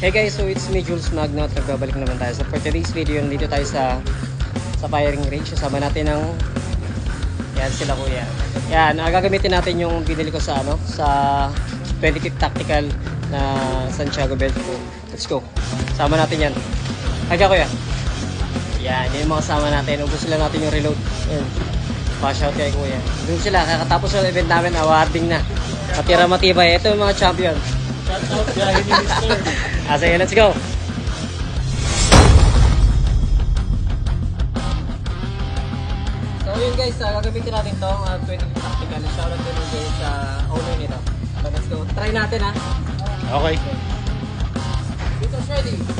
Hey guys, so it's me Jules Magno at nagbabalik naman tayo. So for today's video, dito tayo sa firing range. Kasama natin ng yan sila kuya. Yan, gagamitin natin yung binili ko sa sa 25th Tactical na Santiago Belt. Let's go. Sama natin yan. Kaya kuya. Yan, yun yung mga kasama natin. Ubus lang natin yung reload. Yan. Pa-shout kay kuya. Doon sila, kakatapos ng event namin, awarding na. Matira matibay. Ito yung mga champion. Shout out dahil ni Mr. Sige, let's go. So yun guys, gagamitin natin itong 20 Tactical. Shoutout din guys sa owner nito. So let's go. Try natin ha. Okay. Dito ready.